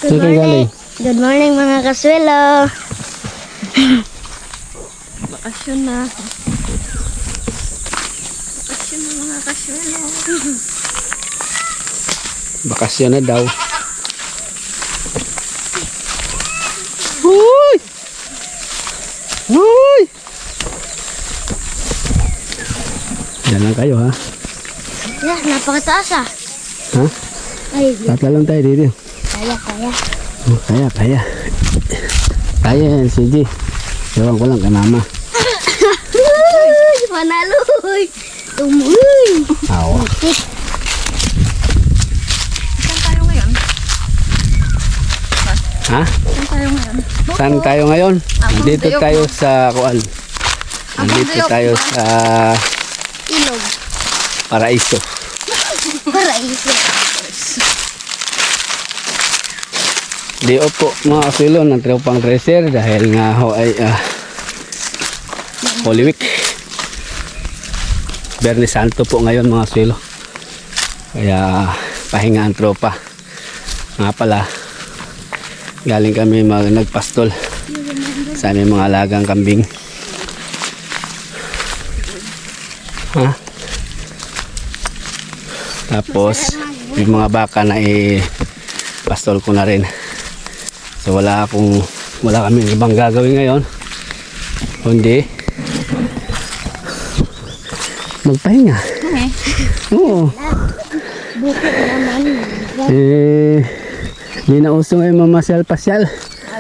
Good morning. Good morning mga kaswelo. Bakasyon na. Bakasyon na mga kaswelo. Bakasyon na daw. Hoy! Hoy! Yan lang kayo ha. Yeah, napakataas ah. Ha? Ay, Tatla lang tayo dito. kaya. Oh, kaya. Kaya yan, CG. Ewan ko lang kay mama. Manalo. Tumuloy. Awa. Saan tayo ngayon? Ha? Saan tayo ngayon? Saan tayo ngayon? Nandito Bundok. tayo sa Kual. Nandito Bundok. tayo sa Ilog. Paraiso. Paraiso. Di po mga kasilo ng tropang dresser dahil nga ho ay Holy Week. Bernie Santo po ngayon mga kasilo. Kaya pahinga ang tropa. Nga pala, galing kami nagpastol sa aming mga alagang kambing. Ha? Tapos yung mga baka na pastol ko na rin. So wala kami ibang gagawin ngayon kundi magpahinga. Okay. Oo. Buko naman. Hindi na uso ngayon mamasyal-pasyal.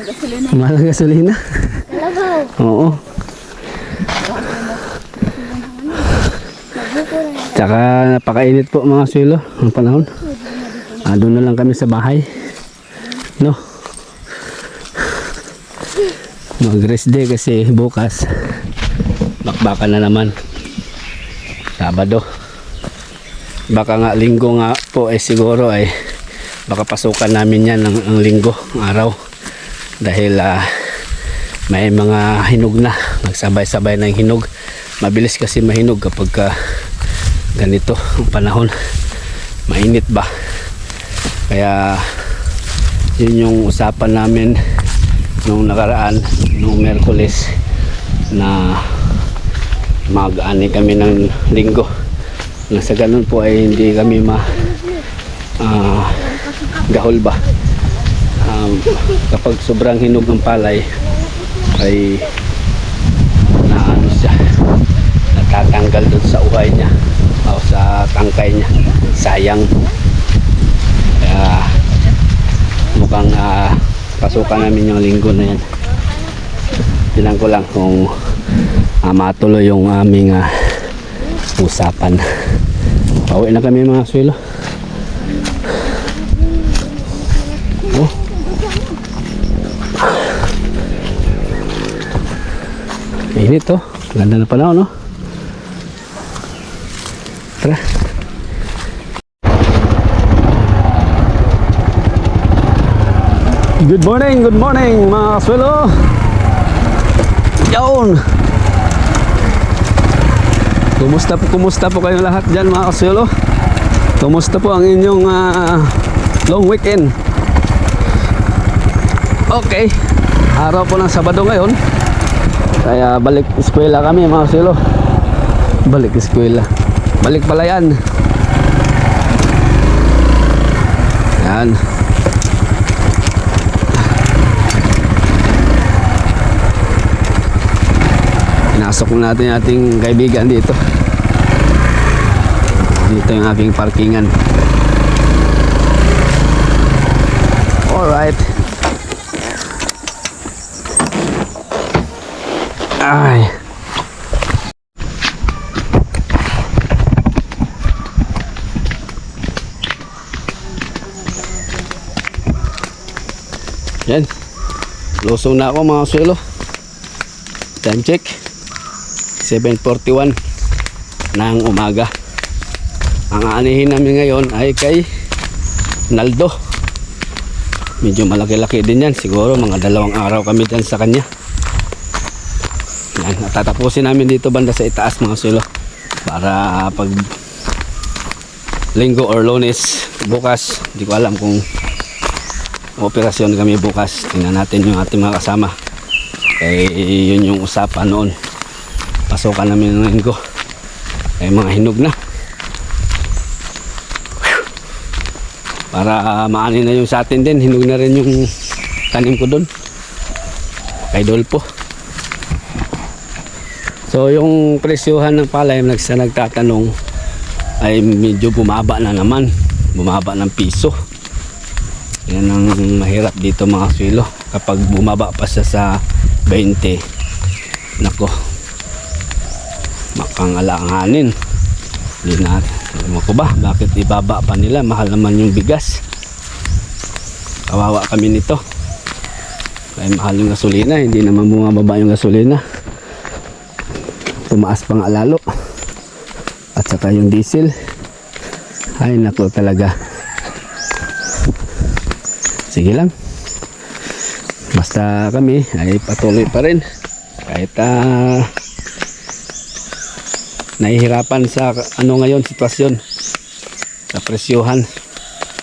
Gasolina. Mahal ang gasolina. Kalabaw. Oo. Tsaka napakainit po mga swelo ang panahon. Doon na lang kami sa bahay. No? Mag-rest day kasi bukas bakbakan na naman. Sabado. Baka nga linggo nga po siguro baka pasukan namin yan ang linggo, ang araw. Dahil may mga hinog na. Nagsabay-sabay na yung hinog. Mabilis kasi mahinog kapag ganito ang panahon. Mainit ba? Kaya yun yung usapan namin nung nakaraan, nung Merkules na mag-ani kami ng linggo. Na sa ganun po ay hindi kami gahol ba. Kapag sobrang hinog ng palay ay naano siya, natatanggal doon sa uhay niya o sa tangkay niya. Sayang. Kaya mukhang pasukan namin yung linggo na yan. Tinan ko lang kung matuloy yung aming usapan. Pauwi na kami mga swelo. Oh. Init to. Ganda na panahon, no? Tara. Good morning mga kaswelo. Yun. Kumusta po kayo lahat dyan mga kaswelo? Kumusta po ang inyong long weekend? Okay, araw po ng Sabado ngayon. Kaya balik eskwela kami mga kaswelo. Balik eskwela. Balik palayan. Yan. Pinasok natin yung ating kaibigan dito. Dito yung aking parkingan. Alright. Ay. Yan. Lusong na ako mga swelo. Time check. 7:41 ng umaga. Ang aanihin namin ngayon ay kay Naldo. Medyo malaki-laki din yan. Siguro mga 2 araw kami dyan sa kanya. Yan, natatapusin namin dito banda sa itaas mga swelo. Para pag Linggo or Lunes bukas, hindi ko alam kung operasyon kami bukas. Tingnan natin yung ating mga kasama. Yun yung usapan noon. Pasokan namin ng linggo. Mga hinog na. Para maanin na yung sa atin din. Hinog na rin yung tanim ko doon. Kay Dolpo. So yung presyohan ng palay, nagtatanong, ay medyo bumaba na naman. Bumaba ng piso. Yan ang mahirap dito mga swilo. Kapag bumaba pa siya sa 20, nako, makangalanganin. Hindi na, alam ko ba, bakit ibaba pa nila? Mahal naman yung bigas. Kawawa kami nito. Kaya mahal yung gasolina, hindi naman bumababa yung gasolina. Tumaas pa nga lalo. At saka yung diesel. Ay nako talaga. Sige lang. Basta kami ay patuloy pa rin. Kahit nahihirapan sa ngayon sitwasyon. Sa presyohan.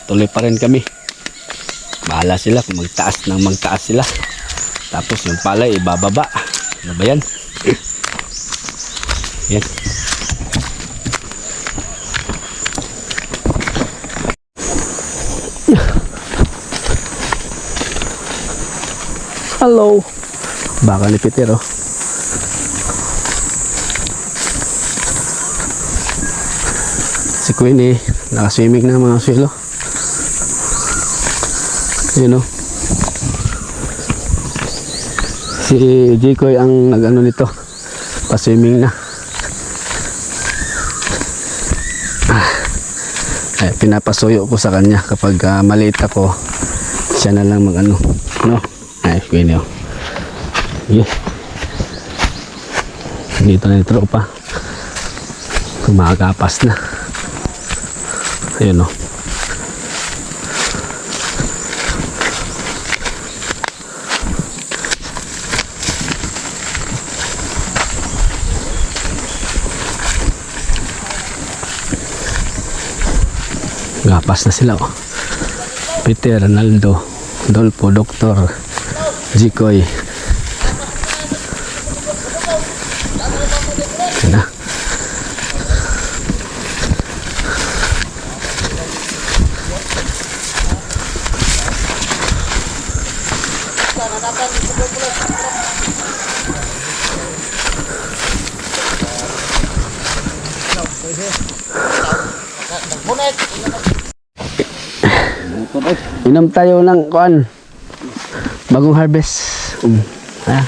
Tuloy pa rin kami. Bahala sila kung magtaas sila. Tapos yung palay ibababa. Ano ba yan? Yan. Hello. Baka ni Peter oh. Si Queenie nakaswimming na mga swilo. Yun oh. Si Jikoy ang nag-ano nito. Pa-swimming na. Ay, pinapasuyo ko sa kanya kapag maliit ako, siya na lang mag-ano, no? Ay, Queenie oh. Yeah. Dito na yung tropa. Kumagapas na. Ayun oh. Gapas na sila oh. Peter, Ronaldo, Dolpo, Doktor, Jikoy. Yan na. Inom tayo ng kuan. Bagong harvest. Ha?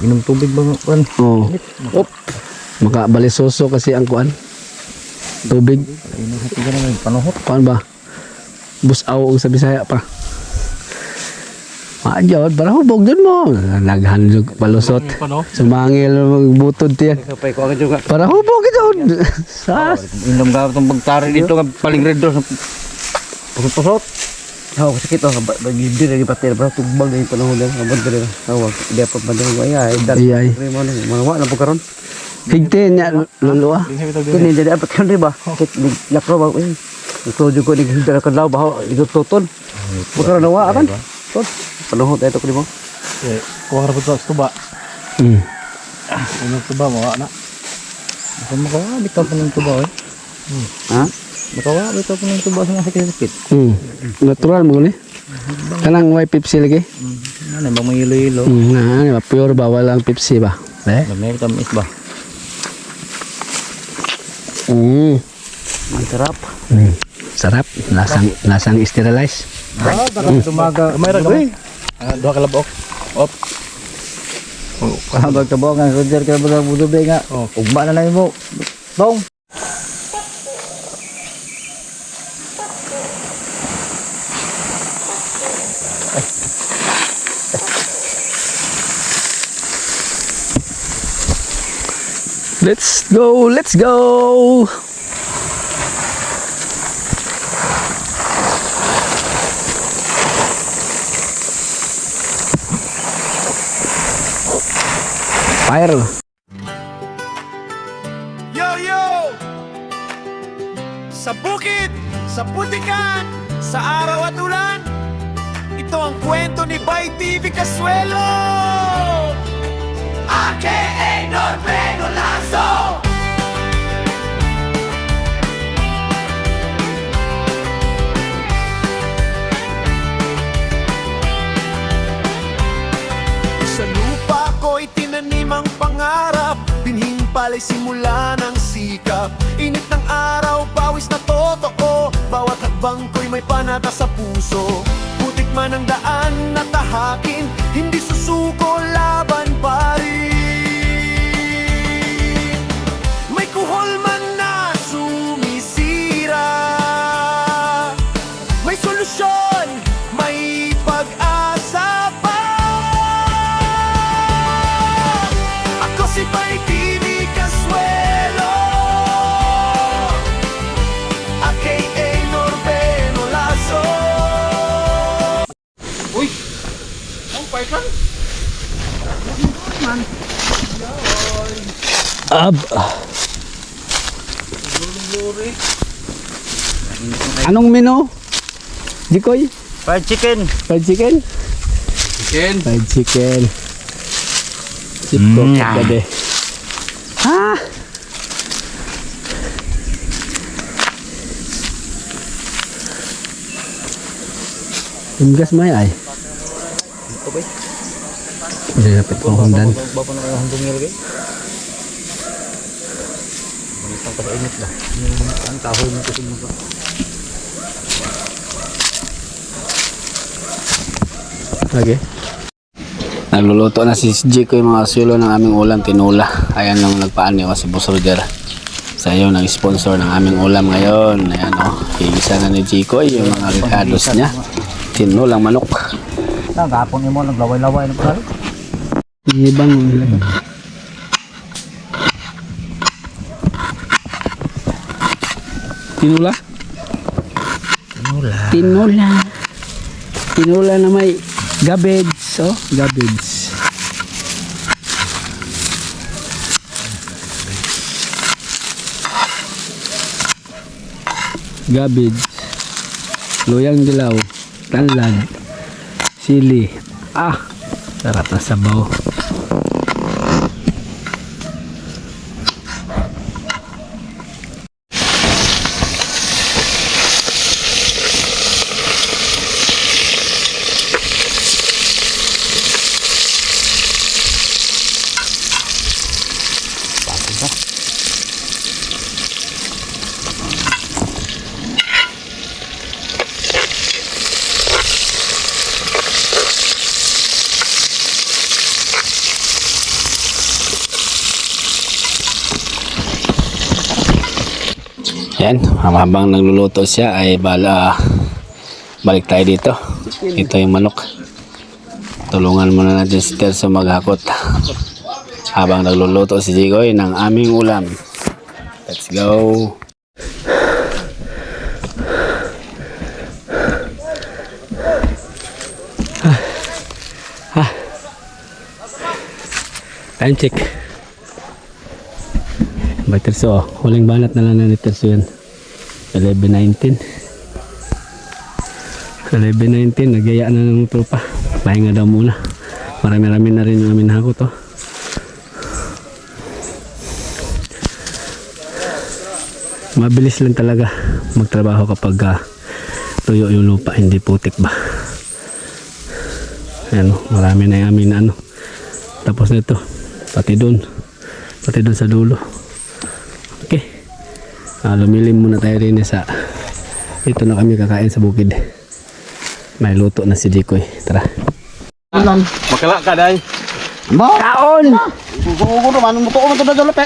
Inom tubig ba kuan? Oh. Makabalisoso kasi ang kuan. Tubig. Hati ka naman panuhot. Kuan ba? Busaw og sa Bisaya pa. Maajod, para hubog dun mo. Naghandog palusot. Sumangil magbutod tiyan. Kapay ko agad juga. Para hubog ito. Sas. Inom ka itong pagtari dito ka paling red door. Pusot-pusot. Ako sakit oh, bagibir lagi patir para tugbag dari panahon lang abot dari tawag dia pa padang ay dan manawa na po karon Higte niya luluwa. kini jadi apa kan ba lakro ba ito jud ko ni hidra kadlaw ba ito toton karon nawa kan tot panahon ito ko mo kuha ra pud sa tuba. Ano tuba mo na? Kung makawa bitaw pa ng tuba eh. ha Makawa bitaw pa ng tuba sa sakit-sakit. Natural mo ni. Kanang white Pepsi lagi. Ano ba may ilo-ilo? Nah, pure ba walang Pepsi ba? May tamis ba? masarap Sarap, lasang sterilize. Tumaga, may ra gamay. Duha ka labok. Op. habag tabo nga Roger ka ba budobe nga ugma na lang mo bong Let's go, let's go. Fire. Yo! Sa bukid, sa putikan, sa araw at ulan, Ito ang kwento ni Bay TV Casuelo, a.k.a. Norberto Lazo. Sa lupa ko'y tinanim ang pangarap, binhing pala'y simula ng sikap. Init ng araw, pawis na totoo, bawat hakbang ko'y may panata sa puso. Putik man ang daan na tahakin, hindi susuko, laban pa rin. May kuhol man na sumisira, may solusyon, may pag-asa pa. Ako si Bay TV Casuelo, a.k.a. Norberto Lazo. Anong menu? Jikoy? Fried chicken. Fried chicken? Fried chicken. Sipko gabi. Ha? Gas may ay. Hindi dapat kong hundan. Bapak na handong nilagay. Balitang pa sa init lah. Ang kahoy mo kasi mo ba? Okay. Nagluluto na si Jiko yung mga sulo ng aming ulam, tinula. Ayan nung nagpaano yung si Boss Roger. Sa iyo, nag-sponsor ng aming ulam ngayon. Ayan o, higisa na ni Jiko yung mga ricados niya. Tinulang manok. Gapon mo naglaway-laway na pala. Ibang ilagay. Tinula? Tinula na may gabbage, oh, gabbage. Gabbage. Luyang dilaw, tanlad, sili. Ah, sarap na sabaw. Yan, habang nagluluto siya ay balik tayo dito. Ito yung manok. Tulungan muna natin si Terso maghakot habang nagluluto si Jigoy ng aming ulam. Let's go. Time check. By Terso, huling banat na lang na ni Terso yan. 11:19. 11:19, nagyaya na ng tropa. Pahinga daw muna. Marami-rami na rin yung amin hakot, oh. Mabilis lang talaga magtrabaho kapag tuyo yung lupa, hindi putik ba. Ayan, oh, marami na yung amin na ano. Tapos nito, pati doon sa dulo. Okay, lumilim muna tayo rin sa ito na kami kakain sa bukid. May luto na si Jikoy. Tara. Makala ka day. Kaon! Gugu naman mo to na dalo pe.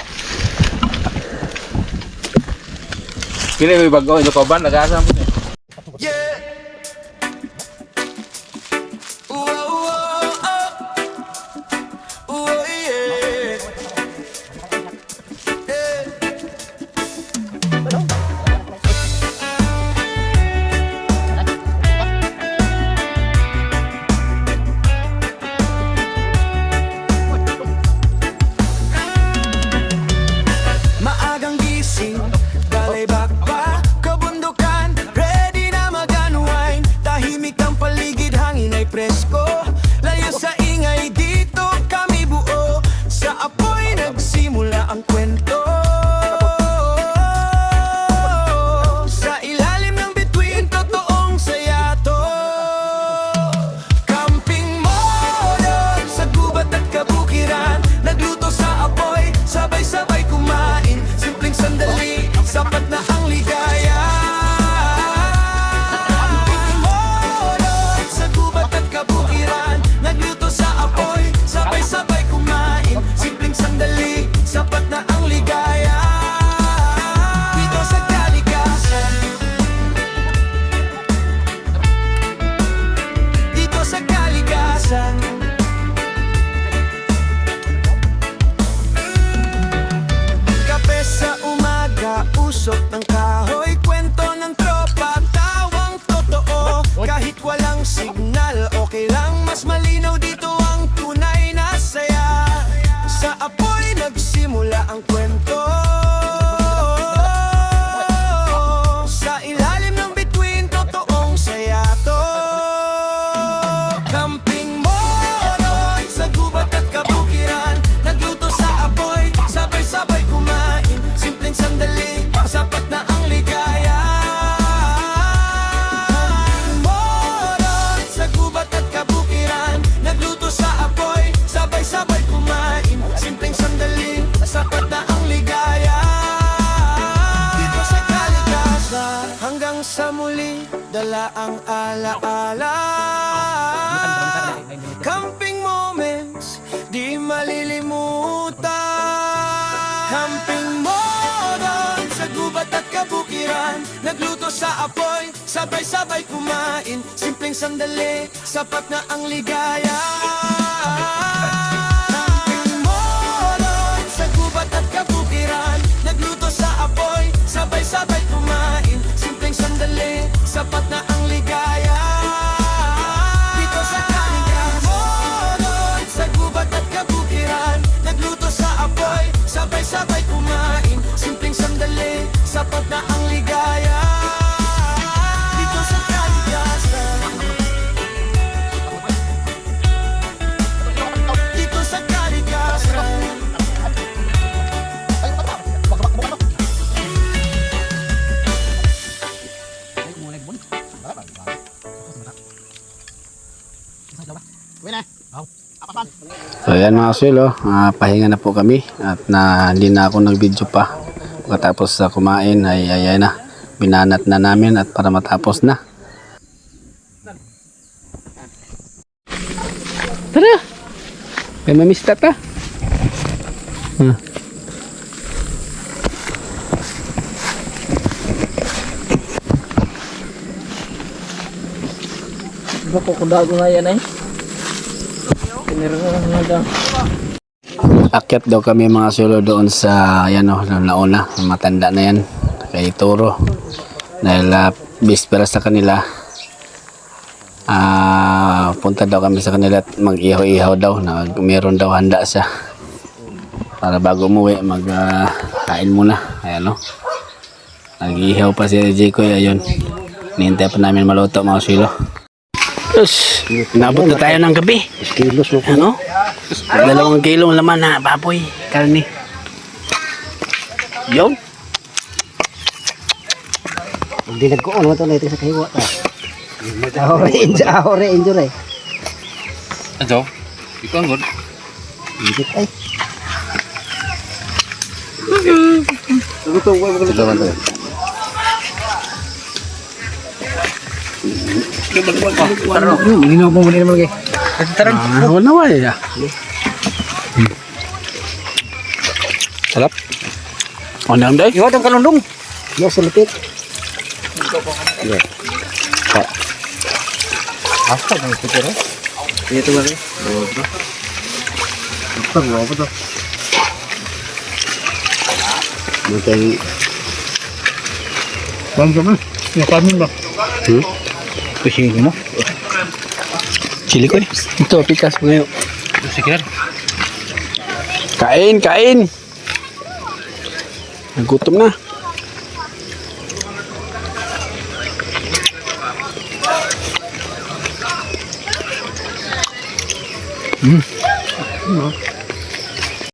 Kini may bago ito pa ba nag-asa mo. Yeah. Ooh, oh, oh, oh. Ooh, yeah. Yeah. Maagang gising, dalay bakba, kabundukan, usok ng kahoy, kwento ng tropa, tawang totoo. Kahit walang signal, okay lang, mas malinaw dito ang tunay na saya. Sa apoy nagsimula ang kwento, sa ilalim ng bituin, totoong saya to. Camping moron sa gubat at kabukiran, nagluto sa apoy, sabay-sabay kumain. Simpleng sandali, sapat na ang ligaya. Camping moron sa gubat at kabukiran, nagluto sa apoy, sabay-sabay kumain. Simpleng sandali, sapat na ang ligaya. Dito sa kalikasan, hanggang sa muli, dala ang alaala. Camping moments, di malilimutan. Camping moron sa gubat at kabukiran, nagluto sa apoy, sabay-sabay kumain. Simpleng sandali, sapat na ang ligaya. Camping moron sa gubat at kabukiran, nagluto sa apoy, sabay-sabay kumain. Simpleng sandali, sapat na ang ligaya. Dito sa kalikasan, sa gubat at kabukiran, nagluto sa apoy, sabay-sabay kumain. Simpleng sandali, sapat na ang ligaya. Dito sa kalikasan, dito sa kalikasan. So ayan mga sulo, pahinga na po kami at hindi na ako nag-video pa. Pagkatapos sa kumain ay ayan na, binanat na namin at para matapos na. Tara! May mamista ta. Kukundago nga yan ay. Akyat daw kami mga sulo doon sa nauna, matanda na yan kay Toro dahil bispera sa kanila. Punta daw kami sa kanila at mag-ihaw-ihaw daw na meron daw handa siya para bago umuwi kain muna. Ayan o, nag-ihaw pa si Jikoy. Ayun, nihintay pa namin maluto mga sulo. Yes, nabot na tayo ng gabi. Kilos mo ko. Ano? 2 kilong laman na baboy, karne. Yun. Hindi nagkuon mo ito na ito sa kahiwa ta. Ahore, injure. Ano? Ikaw ang good. Hindi ay. Hindi na po muna naman kay. Wala na ya. Sarap. O nang day. Iwa ang kalundong. Yo selipit. Apa bang itu kira? Itu bang. Apa tuh? Mungkin Bang kami. Ya kami ba? pusing mo. Chili ko. Ito pikas mo ngayon. Sige. Kain. Nagutom na.